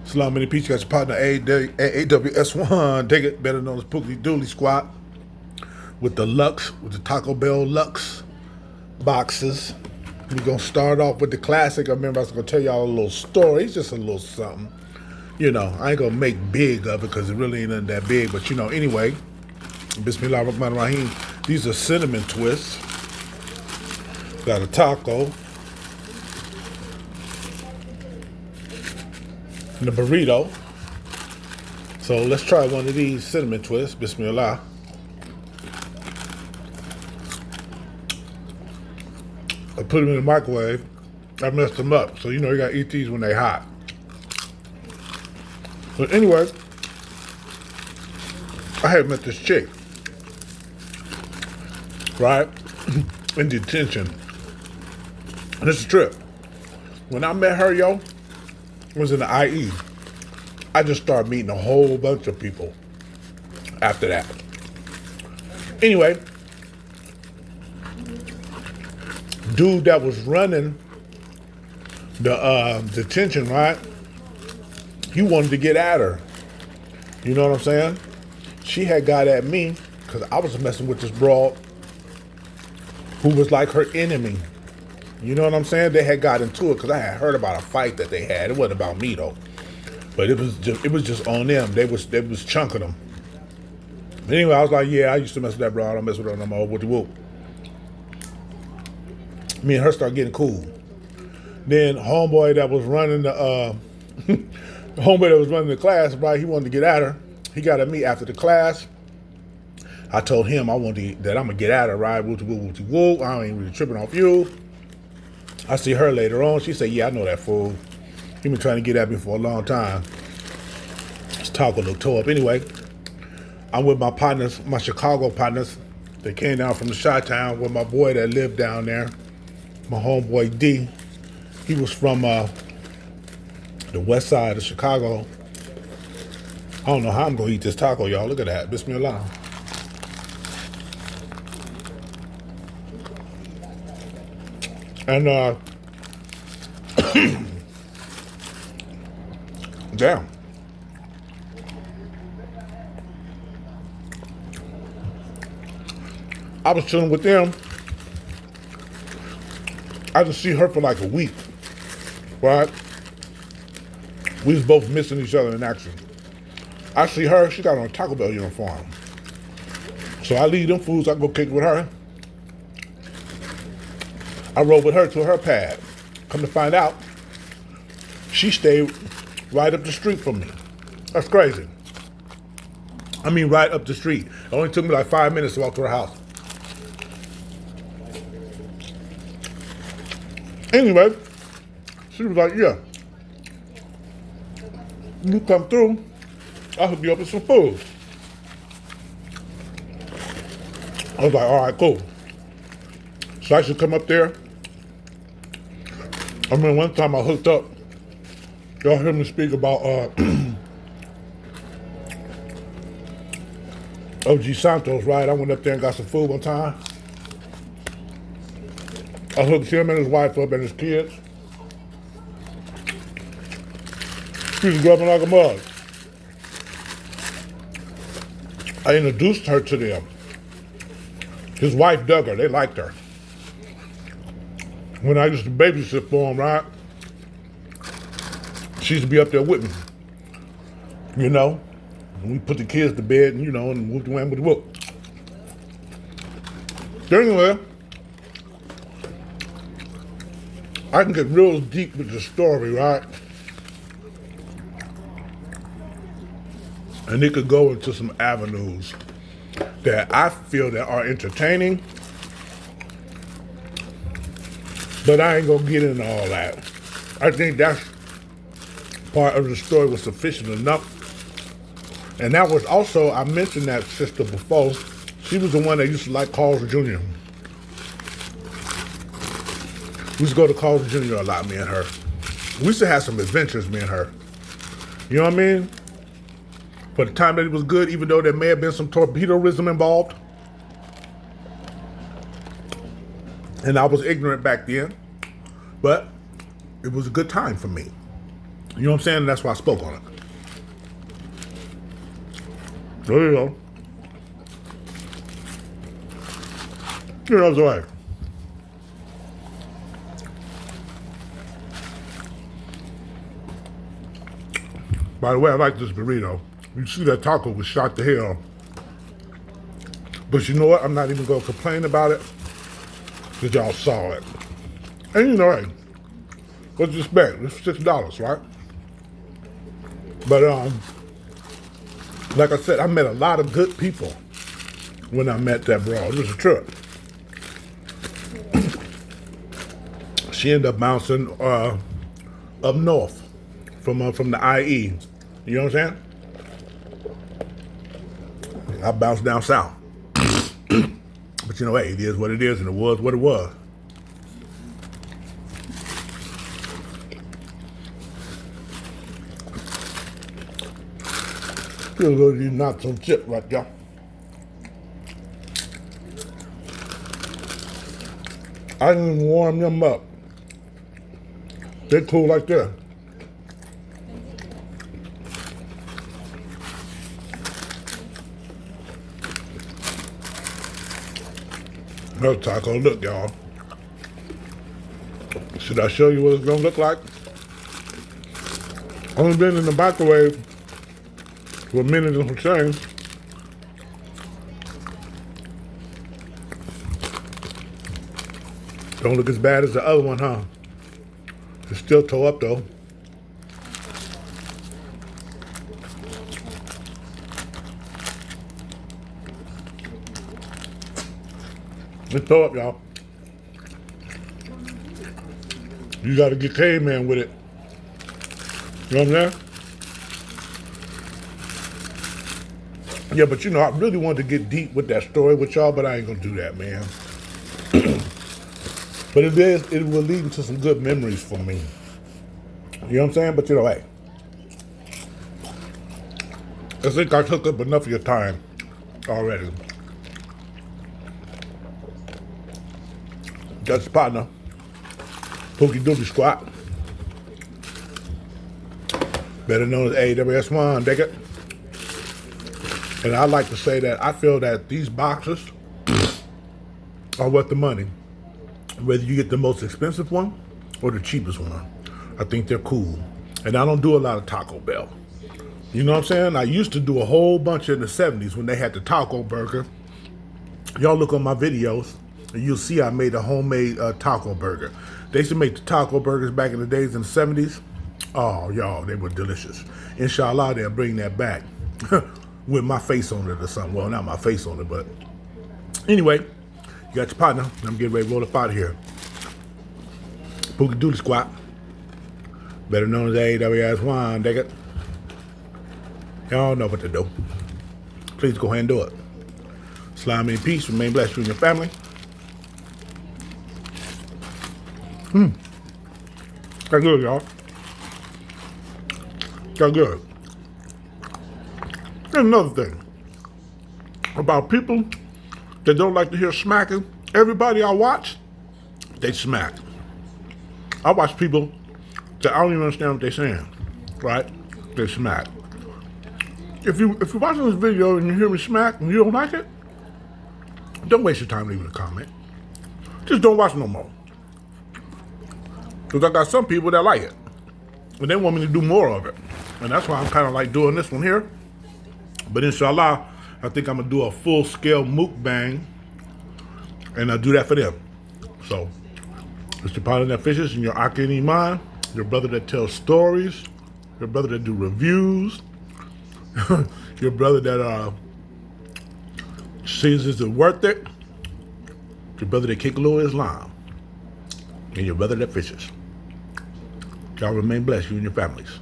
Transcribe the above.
Salon Mini Peach got your partner AWS1. Dig it, better known as Pookly Dooley Squad. With the Taco Bell Lux boxes. We're going to start off with the classic. I remember I was going to tell y'all a little story. It's just a little something. You know, I ain't going to make big of it because it really ain't nothing that big. But, you know, anyway, Bismillah Rahman Rahim. These are cinnamon twists. Got a taco. And a burrito. So let's try one of these cinnamon twists. Bismillah. I put them in the microwave. I messed them up. So, you know, you got to eat these when they're hot. But anyway, I had met this chick, right, in detention. And it's a trip. When I met her, yo, it was in the IE. I just started meeting a whole bunch of people after that. Anyway, dude that was running the detention, right? He wanted to get at her. You know what I'm saying? She had got at me because I was messing with this broad who was like her enemy. You know what I'm saying? They had got into it because I had heard about a fight that they had. It wasn't about me though, but it was just on them. They was chunking them. But anyway, I was like, yeah, I used to mess with that broad. I don't mess with her no more. Whoop whoop. Me and her started getting cool. Then homeboy that was running the class, right? He wanted to get at her. He got at me after the class. I told him that I'm gonna get at her, right? Whoop whoop whoop whoop. I ain't really tripping off you. I see her later on. She said, yeah, I know that fool. He been trying to get at me for a long time. His taco looked tore up. Anyway, I'm with my partners, my Chicago partners. They came down from the Chi-Town with my boy that lived down there. My homeboy D. He was from the west side of Chicago. I don't know how I'm gonna eat this taco, y'all. Look at that. Bismillah. And damn. I was chilling with them. I didn't see her for like a week, right? We was both missing each other in action. I see her, she got on a Taco Bell uniform. So I leave them fools, I go kick with her. I rode with her to her pad. Come to find out, she stayed right up the street from me. That's crazy. I mean, right up the street. It only took me like 5 minutes to walk to her house. Anyway, she was like, yeah, you come through, I'll hook you up with some food. I was like, all right, cool. So I should come up there. I remember one time I hooked up, y'all heard me speak about OG Santos, right? I went up there and got some food one time. I hooked him and his wife up and his kids. She was grubbing like a mug. I introduced her to them. His wife dug her. They liked her. When I used to babysit for him, right? She used to be up there with me. You know? And we put the kids to bed, and, you know, and whoop the wham with the whoop. Anyway, I can get real deep with the story, right? And it could go into some avenues that I feel that are entertaining, but I ain't gonna get into all that. I think that's part of the story was sufficient enough. And that was also, I mentioned that sister before, she was the one that used to like Carl's Jr. We used to go to Carl's Jr. a lot, me and her. We used to have some adventures, me and her. You know what I mean? For the time that it was good, even though there may have been some torpedoism involved. And I was ignorant back then. But it was a good time for me. You know what I'm saying? That's why I spoke on it. There you go. You know, it's all right. By the way, I like this burrito. You see that taco was shot to hell. But you know what? I'm not even going to complain about it because y'all saw it. And you know, hey, what you expect? It's $6, right? But like I said, I met a lot of good people when I met that broad. It was a trip. She ended up bouncing up north from the IE. You know what I'm saying? I bounced down south. But you know, hey, it is what it is, and it was what it was. Feel good, you knocked some chip right there. I didn't even warm them up. They're cool like that. Another taco, look y'all. Should I show you what it's gonna look like? Only been in the microwave for a minute and some change. Don't look as bad as the other one, huh? It's still toe up though. It's toe up, y'all. You gotta get caveman with it. You know what I'm saying? Yeah, but you know, I really wanted to get deep with that story with y'all, but I ain't gonna do that, man. But it will lead to some good memories for me. You know what I'm saying? But you know, hey, I think I took up enough of your time already. That's the partner, Pookie Dookie Squad, better known as AWS1, dig it? And I like to say that I feel that these boxes are worth the money. Whether you get the most expensive one or the cheapest one, I think they're cool. And I don't do a lot of Taco Bell. You know what I'm saying? I used to do a whole bunch in the 70s when they had the taco burger. Y'all look on my videos and you'll see I made a homemade taco burger. They used to make the taco burgers back in the days in the 70s. Oh, y'all, they were delicious. Inshallah, they'll bring that back with my face on it or something. Well, not my face on it, but anyway, you got your partner. I'm getting ready to roll up out of here. Pookie Doodle Squad, better known as AWS1, dig it? Y'all know what to do. Please go ahead and do it. Slime in peace. Remain blessed, you and your family. That's good, y'all. That's good. And another thing about people that don't like to hear smacking. Everybody I watch, they smack. I watch people that I don't even understand what they're saying, right? They smack. If you're watching this video and you hear me smack and you don't like it, don't waste your time leaving a comment. Just don't watch no more. Because I got some people that like it. And they want me to do more of it. And that's why I'm kind of like doing this one here. But inshallah, I think I'm going to do a full-scale mukbang. And I'll do that for them. So, Mr. Pilot That Fishes and your Aki and Iman, your brother that tells stories, your brother that do reviews, your brother that sees is it worth it, your brother that kick a little Islam, and your brother that fishes. Y'all remain blessed, you and your families.